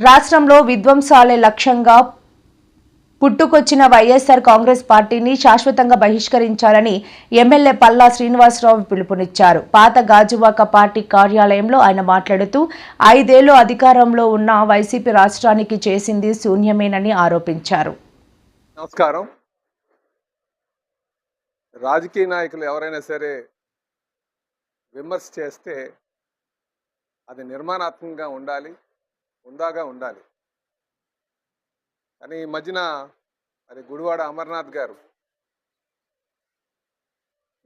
రాష్ట్రంలో విధ్వంసాలే లక్ష్యంగా పుట్టుకొచ్చిన వైఎస్ఆర్ కాంగ్రెస్ పార్టీని శాశ్వతంగా బహిష్కరించాలని ఎమ్మెల్యే పల్లా శ్రీనివాసరావు పిలుపునిచ్చారు. పాత గాజువాక పార్టీ కార్యాలయంలో ఆయన మాట్లాడుతూ 5 ఏళ్లు అధికారంలో ఉన్న వైసీపీ రాష్ట్రానికి చేసింది శూన్యమేనని ఆరోపించారు. నమస్కారం. రాజకీయ నాయకులు ఎవరైనా సరే విమర్శ చేస్తే అది నిర్మాణాత్మకంగా ఉండాలి, హుందాగా ఉండాలి. కానీ ఈ మధ్యన మరి గుడివాడ అమర్నాథ్ గారు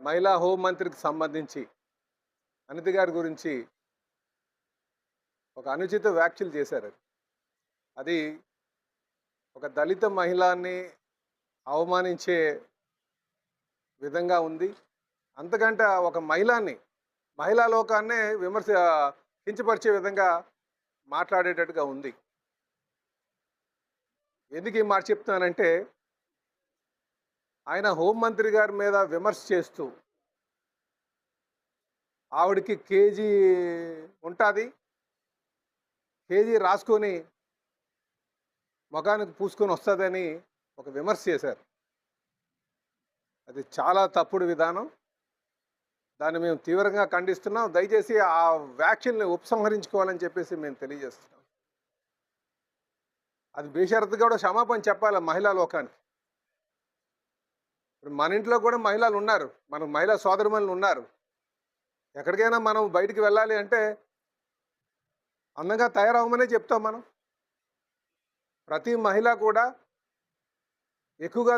మహిళా హోంమంత్రికి సంబంధించి అనిత గారి గురించి ఒక అనుచిత వ్యాఖ్యలు చేశారు. అది ఒక దళిత మహిళని అవమానించే విధంగా ఉంది. అంతకంటే ఒక మహిళా లోకాన్నే కించపరిచే విధంగా మాట్లాడేటట్టుగా ఉంది. ఎందుకు ఈ మాట చెప్తున్నానంటే, ఆయన హోంమంత్రి గారి మీద విమర్శ చేస్తూ ఆవిడకి కేజీ ఉంటుంది, కేజీ రాసుకొని ముఖానికి పూసుకొని వస్తుందని ఒక విమర్శ చేశారు. అది చాలా తప్పుడు విధానం. దాన్ని మేము తీవ్రంగా ఖండిస్తున్నాం. దయచేసి ఆ వ్యాఖ్యల్ని ఉపసంహరించుకోవాలని చెప్పేసి మేము తెలియజేస్తున్నాం. అది బేషరతుగా కూడా క్షమాపణ చెప్పాలి మహిళా లోకానికి. ఇప్పుడు మన ఇంట్లో కూడా మహిళలు ఉన్నారు, మన మహిళా సోదరుమణులు ఉన్నారు. ఎక్కడికైనా మనం బయటికి వెళ్ళాలి అంటే అందంగా తయారవమనే చెప్తాం మనం. ప్రతి మహిళ కూడా ఎక్కువగా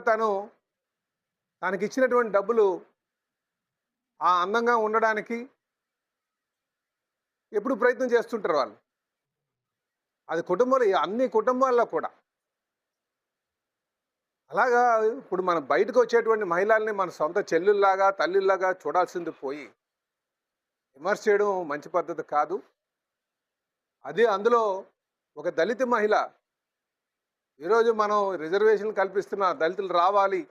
తనకిచ్చినటువంటి డబ్బులు ఆ అందంగా ఉండడానికి ఎప్పుడు ప్రయత్నం చేస్తుంటారు వాళ్ళు. అది అన్ని కుటుంబాల్లో కూడా అలాగా. ఇప్పుడు మనం బయటకు వచ్చేటువంటి మహిళల్ని మన సొంత చెల్లుల్లాగా తల్లిలాగా చూడాల్సింది పోయి విమర్శ చేయడం మంచి పద్ధతి కాదు. అందులో ఒక దళిత మహిళ, ఈరోజు మనం రిజర్వేషన్ కల్పిస్తున్న దళితులు రావాలి,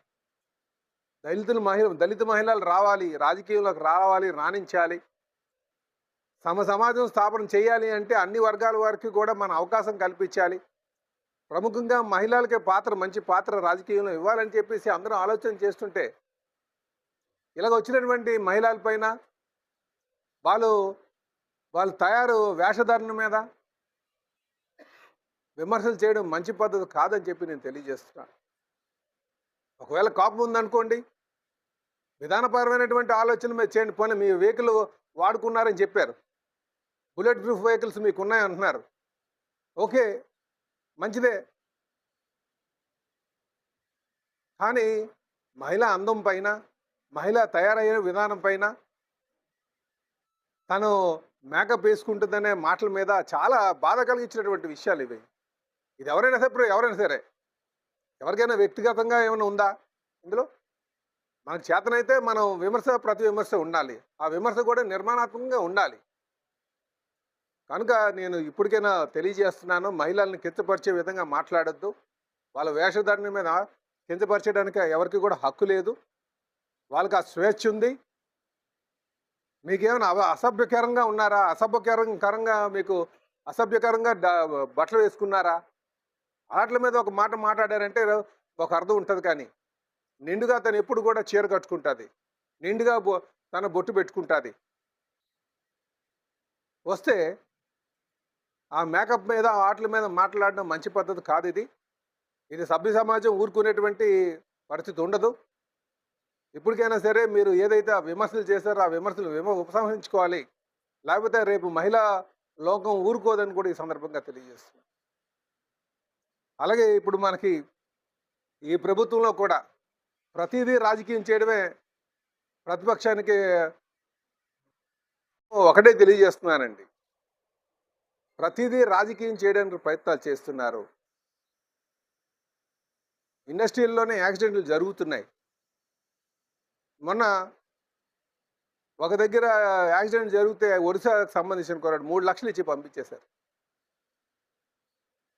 దళిత మహిళలు రావాలి, రాజకీయంలోకి రావాలి, రాణించాలి, సమాజం స్థాపన చేయాలి అంటే అన్ని వర్గాల వారికి కూడా మన అవకాశం కల్పించాలి. ప్రముఖంగా మహిళలకే మంచి పాత్ర రాజకీయంలో ఇవ్వాలని చెప్పేసి అందరూ ఆలోచన చేస్తుంటే, ఇలాగ వచ్చినటువంటి మహిళల పైన వాళ్ళు వేషధారణ మీద విమర్శలు చేయడం మంచి పద్ధతి కాదని చెప్పి నేను తెలియజేస్తున్నాను. ఒకవేళ కోపం ఉందనుకోండి, విధానపరమైనటువంటి ఆలోచన మీద చేయండి. పోనీ మీ వెహికల్ వాడుకున్నారని చెప్పారు, బుల్లెట్ ప్రూఫ్ వెహికల్స్ మీకు ఉన్నాయంటున్నారు, ఓకే, మంచిదే. కానీ మహిళ అందం పైన, మహిళ తయారయ్యే విధానం పైన, తను మేకప్ వేసుకుంటుందనే మాటల మీద చాలా బాధ కలిగించినటువంటి విషయాలు ఇవి. ఇది ఎవరైనా సరే ఎవరికైనా వ్యక్తిగతంగా ఏమైనా ఉందా ఇందులో? మనకు చేతనైతే మనం ప్రతి విమర్శ ఉండాలి. ఆ విమర్శ కూడా నిర్మాణాత్మకంగా ఉండాలి. కనుక నేను ఇప్పటికైనా తెలియజేస్తున్నాను, మహిళల్ని కించపరిచే విధంగా మాట్లాడొద్దు. వాళ్ళ వేషధారణ మీద కించపరచడానికి ఎవరికి కూడా హక్కు లేదు. వాళ్ళకి ఆ స్వేచ్ఛ ఉంది. మీకేమైనా అసభ్యకరంగా ఉన్నారా? మీకు అసభ్యకరంగా బట్టలు వేసుకున్నారా? వాటి మీద ఒక మాట మాట్లాడారంటే ఒక అర్థం ఉంటుంది. కానీ నిండుగా తను ఎప్పుడు కూడా చీర కట్టుకుంటుంది, నిండుగా తన బొట్టు పెట్టుకుంటుంది. వస్తే ఆ మేకప్ మీద వాటి మీద మాట్లాడడం మంచి పద్ధతి కాదు. ఇది సభ్య సమాజం ఊరుకునేటువంటి పరిస్థితి ఉండదు. ఇప్పటికైనా సరే మీరు ఏదైతే ఆ విమర్శలు చేశారో ఆ విమర్శలు ఉపసంహరించుకోవాలి. లేకపోతే రేపు మహిళా లోకం ఊరుకోదని కూడా ఈ సందర్భంగా తెలియజేస్తుంది. అలాగే ఇప్పుడు మనకి ఈ ప్రభుత్వంలో కూడా ప్రతిదీ రాజకీయం చేయడమే ప్రతిపక్షానికి ఒకటే తెలియజేస్తున్నానండి. ప్రతిదీ రాజకీయం చేయడానికి ప్రయత్నాలు చేస్తున్నారు. ఇండస్ట్రీల్లోనే యాక్సిడెంట్లు జరుగుతున్నాయి. మొన్న ఒక దగ్గర యాక్సిడెంట్ జరిగితే ఒరిస్సాకు సంబంధించిన కొరడు 3 లక్షలు ఇచ్చి పంపించేశారు.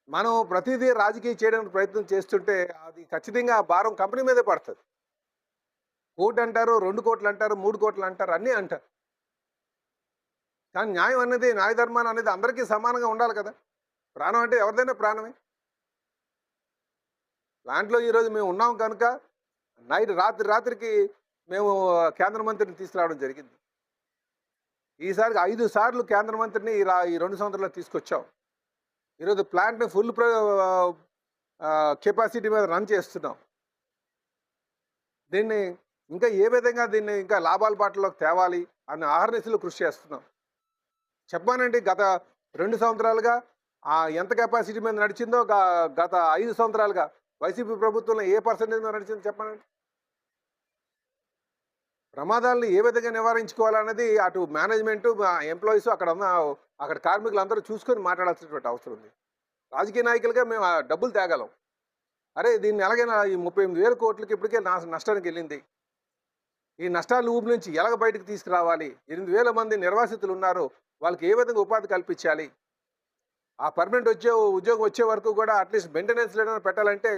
మనం ప్రతిదీ రాజకీయం చేయడానికి ప్రయత్నం చేస్తుంటే అది ఖచ్చితంగా ఆ భారం కంపెనీ మీదే పడుతుంది. కోటి అంటారు, 2 కోట్లు అంటారు, 3 కోట్లు అంటారు, అన్నీ అంటారు. కానీ న్యాయం న్యాయ ధర్మాన్ని అనేది అందరికీ సమానంగా ఉండాలి కదా. ప్రాణం అంటే ఎవరిదైనా ప్రాణమే. ప్లాంట్లో ఈరోజు మేము ఉన్నాం కనుక రాత్రికి మేము కేంద్ర మంత్రిని తీసుకురావడం జరిగింది. ఈసారికి 5 సార్లు కేంద్ర మంత్రిని ఈ 2 సంవత్సరాల్లో తీసుకొచ్చాం. ఈరోజు ప్లాంట్ని ఫుల్ కెపాసిటీ మీద రన్ చేస్తున్నాం. దీన్ని ఇంకా ఏ విధంగా దీన్ని ఇంకా లాభాల బాటలోకి తేవాలి అని ఆహర్నిశలు కృషి చేస్తున్నాం. చెప్పానండి, గత 2 సంవత్సరాలుగా ఎంత కెపాసిటీ మీద నడిచిందో గత 5 సంవత్సరాలుగా వైసీపీ ప్రభుత్వంలో ఏ పర్సెంటేజ్ మీద నడిచిందో చెప్పానండి. ప్రమాదాలను ఏ విధంగా నివారించుకోవాలన్నది అటు మేనేజ్మెంటు, ఎంప్లాయీస్, అక్కడ కార్మికులు అందరూ చూసుకొని మాట్లాడాల్సినటువంటి అవసరం ఉంది. రాజకీయ నాయకులుగా మేము ఆ డబ్బులు తేగలం. అరే దీన్ని ఎలాగైనా ఈ 38,000 కోట్లకి ఇప్పటికే నష్టానికి వెళ్ళింది. ఈ నష్టాల ఊబి నుంచి ఎలాగ బయటకు తీసుకురావాలి, 8,000 మంది నిర్వాసితులు ఉన్నారు, వాళ్ళకి ఏ విధంగా ఉపాధి కల్పించాలి, ఆ పర్మనెంట్ ఉద్యోగం వచ్చే వరకు కూడా అట్లీస్ట్ మెయింటెనెన్స్ లేదని పెట్టాలంటే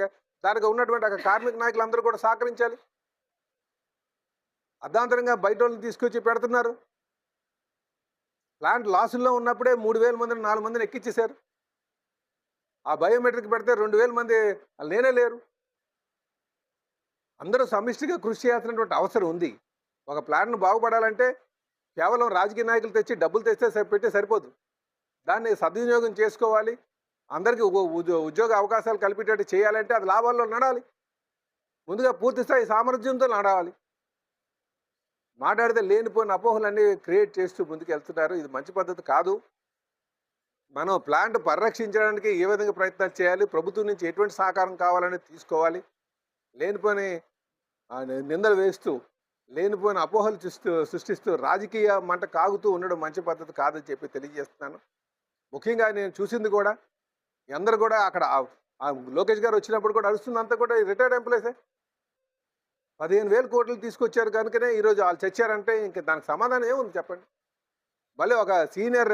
దానికి ఉన్నటువంటి అక్కడ కార్మిక నాయకులందరూ కూడా సహకరించాలి. అర్ధాంతరంగా బయట వాళ్ళని తీసుకొచ్చి పెడుతున్నారు. ప్లాంట్ లాసుల్లో ఉన్నప్పుడే 3,000 మందిని 4 మందిని ఎక్కించేశారు. ఆ బయోమెట్రిక్ పెడితే 2,000 మంది లేనే లేరు. అందరూ సమిష్టిగా కృషి చేయాల్సినటువంటి అవసరం ఉంది. ఒక ప్లాంట్ను బాగుపడాలంటే కేవలం రాజకీయ నాయకులు తెచ్చి డబ్బులు తెస్తే పెట్టి సరిపోదు. దాన్ని సద్వినియోగం చేసుకోవాలి. అందరికీ ఉద్యోగ అవకాశాలు కల్పించేట్టు చేయాలంటే అది లాభాల్లో నడాలి. ముందుగా పూర్తి స్థాయి సామర్థ్యంతో నడవాలి. మాట్లాడితే లేనిపోయిన అపోహలన్నీ క్రియేట్ చేస్తూ ముందుకు వెళ్తున్నారు. ఇది మంచి పద్ధతి కాదు. మనం ప్లాంట్ పరిరక్షించడానికి ఏ విధంగా ప్రయత్నాలు చేయాలి, ప్రభుత్వం నుంచి ఎటువంటి సహకారం కావాలని తీసుకోవాలి. లేనిపోయిన నిందలు వేస్తూ లేనిపోయిన అపోహలు సృష్టిస్తూ రాజకీయ మంట కాగుతూ ఉండడం మంచి పద్ధతి కాదని చెప్పి తెలియజేస్తున్నాను. ముఖ్యంగా నేను చూసింది కూడా అందరూ కూడా అక్కడ లోకేష్ గారు వచ్చినప్పుడు కూడా అరుస్తుంది అంతా కూడా రిటైర్డ్ ఎంప్లాయీసే. 15,000 కోట్లు తీసుకొచ్చారు కనుకనే ఈరోజు వాళ్ళు చచ్చారంటే ఇంక దానికి సమాధానం ఏముంది చెప్పండి. మళ్ళీ ఒక సీనియర్